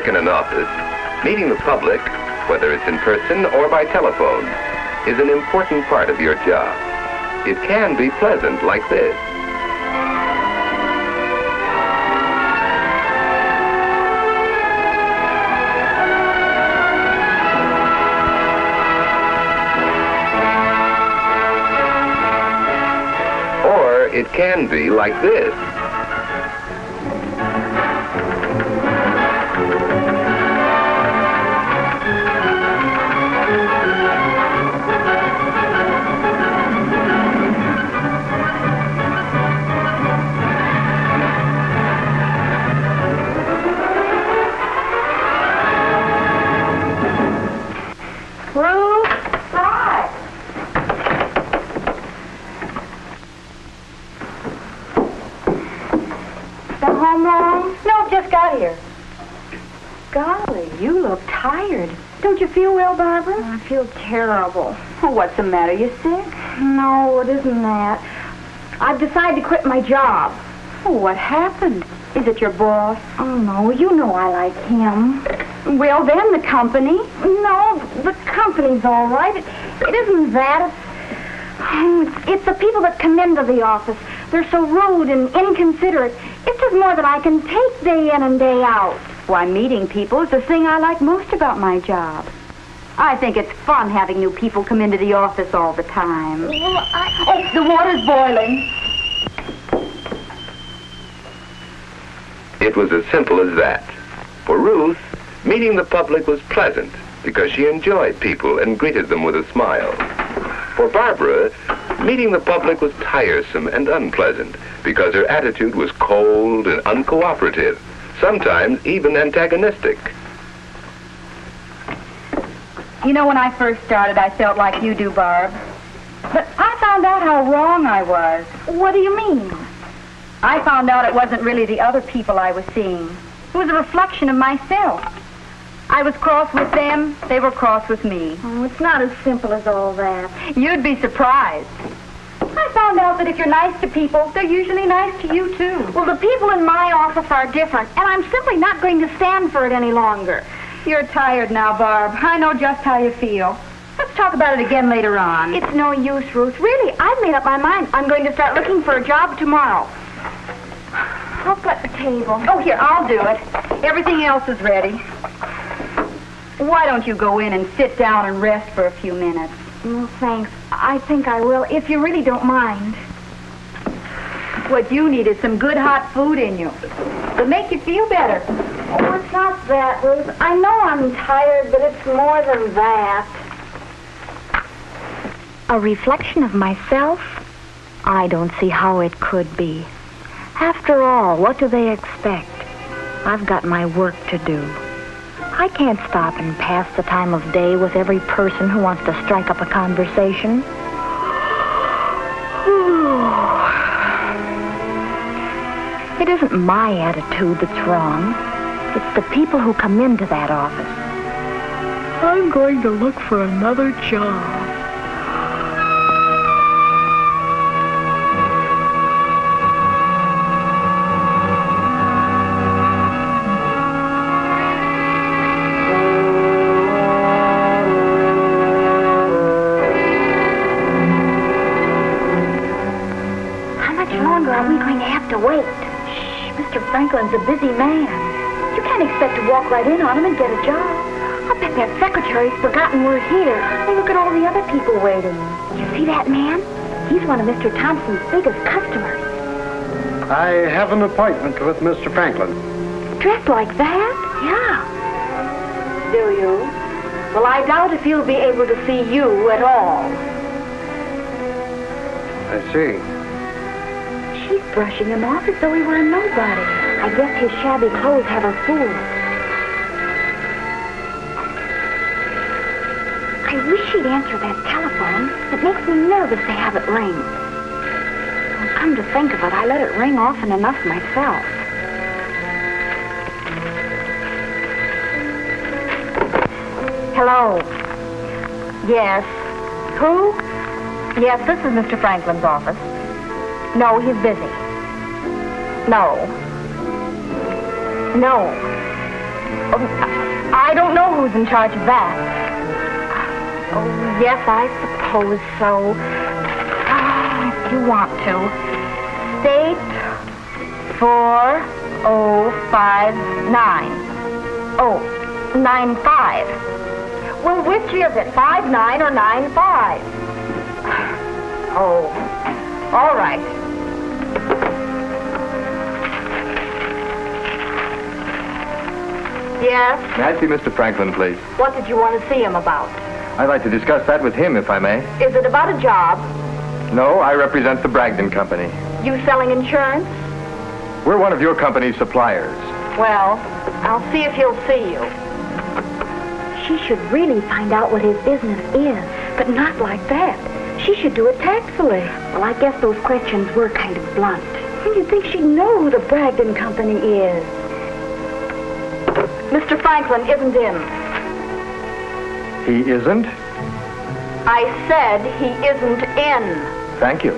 work in an office, meeting the public, whether it's in person or by telephone, is an important part of your job. It can be pleasant like this. Or it can be like this. Here. Golly, you look tired. Don't you feel well, Barbara? I feel terrible. Oh, what's the matter? You sick? No, it isn't that. I've decided to quit my job. Oh, what happened? Is it your boss? Oh, no, you know I like him. Well, then the company? No, the company's all right. It isn't that. It's the people that come into the office. They're so rude and inconsiderate. It's just more than I can take day in and day out. Why, meeting people is the thing I like most about my job. I think it's fun having new people come into the office all the time. Well, Oh, the water's boiling. It was as simple as that. For Ruth, meeting the public was pleasant because she enjoyed people and greeted them with a smile. For Barbara, meeting the public was tiresome and unpleasant because her attitude was cold and uncooperative, sometimes even antagonistic. You know, when I first started, I felt like you do, Barb. But I found out how wrong I was. what do you mean? I found out it wasn't really the other people I was seeing. It was a reflection of myself. I was cross with them, they were cross with me. Oh, it's not as simple as all that. You'd be surprised. I found out that if you're nice to people, they're usually nice to you, too. Well, the people in my office are different, and I'm simply not going to stand for it any longer. You're tired now, Barb. I know just how you feel. Let's talk about it again later on. It's no use, Ruth. Really, I've made up my mind. I'm going to start looking for a job tomorrow. I'll set the table. Oh, here, I'll do it. Everything else is ready. Why don't you go in and sit down and rest for a few minutes? No, thanks. I think I will, if you really don't mind. What you need is some good hot food in you. It'll make you feel better. Oh, it's not that, Ruth. I know I'm tired, but it's more than that. A reflection of myself? I don't see how it could be. After all, what do they expect? I've got my work to do. I can't stop and pass the time of day with every person who wants to strike up a conversation. It isn't my attitude that's wrong. It's the people who come into that office. I'm going to look for another job. Franklin's a busy man. You can't expect to walk right in on him and get a job. I bet that secretary's forgotten we're here. Hey, look at all the other people waiting. You see that man? He's one of Mr. Thompson's biggest customers. I have an appointment with Mr. Franklin. Dressed like that? Yeah. Do you? Well, I doubt if he'll be able to see you at all. I see. She's brushing him off as though he were a nobody. I guess his shabby clothes have her fooled. I wish she'd answer that telephone. It makes me nervous to have it ring. Well, come to think of it, I let it ring often enough myself. Hello. Yes. Who? Yes, this is Mr. Franklin's office. No, he's busy. No. No. I don't know who's in charge of that. Oh, yes, I suppose so. If you want to. State 4059. Oh, 95. Well, which is it, 59 or 95? Oh, all right. Yes? May I see Mr. Franklin, please? What did you want to see him about? I'd like to discuss that with him, if I may. Is it about a job? No, I represent the Bragdon Company. You selling insurance? We're one of your company's suppliers. Well, I'll see if he'll see you. She should really find out what his business is, but not like that. She should do it tactfully. Well, I guess those questions were kind of blunt. You'd think she'd know who the Bragdon Company is. Mr. Franklin isn't in. He isn't? I said he isn't in. Thank you.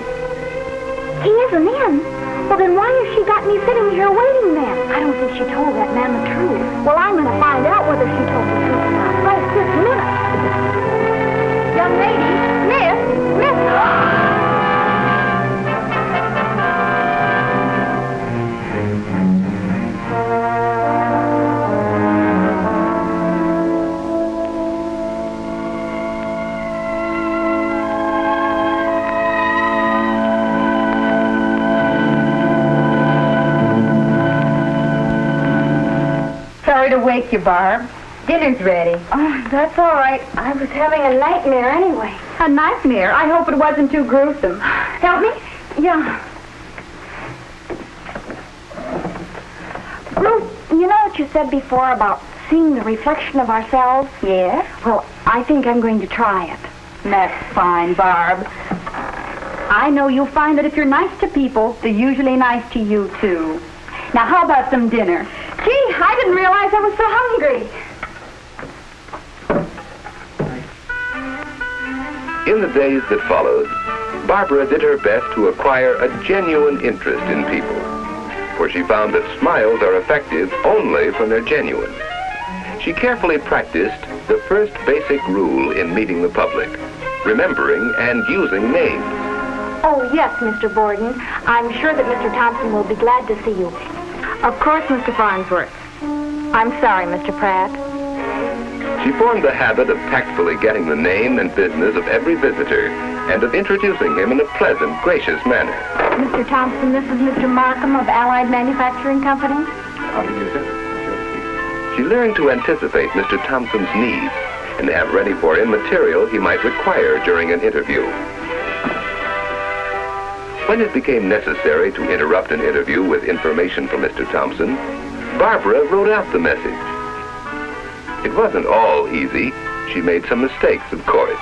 He isn't in? Well, then why has she got me sitting here waiting then? I don't think she told that man the truth. Well, I'm going to find out whether she told the truth or not right this minute. Young lady, miss. Sorry to wake you, Barb. Dinner's ready. Oh, that's all right. I was having a nightmare anyway. A nightmare? I hope it wasn't too gruesome. Help me? Yeah. Ruth, you know what you said before about seeing the reflection of ourselves? Yes? Well, I think I'm going to try it. That's fine, Barb. I know you'll find that if you're nice to people, they're usually nice to you, too. Now, how about some dinner? Gee, I didn't realize I was so hungry. In the days that followed, Barbara did her best to acquire a genuine interest in people, for she found that smiles are effective only when they're genuine. She carefully practiced the first basic rule in meeting the public, remembering and using names. Oh, yes, Mr. Borden. I'm sure that Mr. Thompson will be glad to see you. Of course, Mr. Farnsworth. I'm sorry, Mr. Pratt. She formed the habit of tactfully getting the name and business of every visitor and of introducing him in a pleasant, gracious manner. Mr. Thompson, this is Mr. Markham of Allied Manufacturing Company. How do you do, sir? She learned to anticipate Mr. Thompson's needs and have ready for him material he might require during an interview. When it became necessary to interrupt an interview with information from Mr. Thompson, Barbara wrote out the message. It wasn't all easy. She made some mistakes, of course.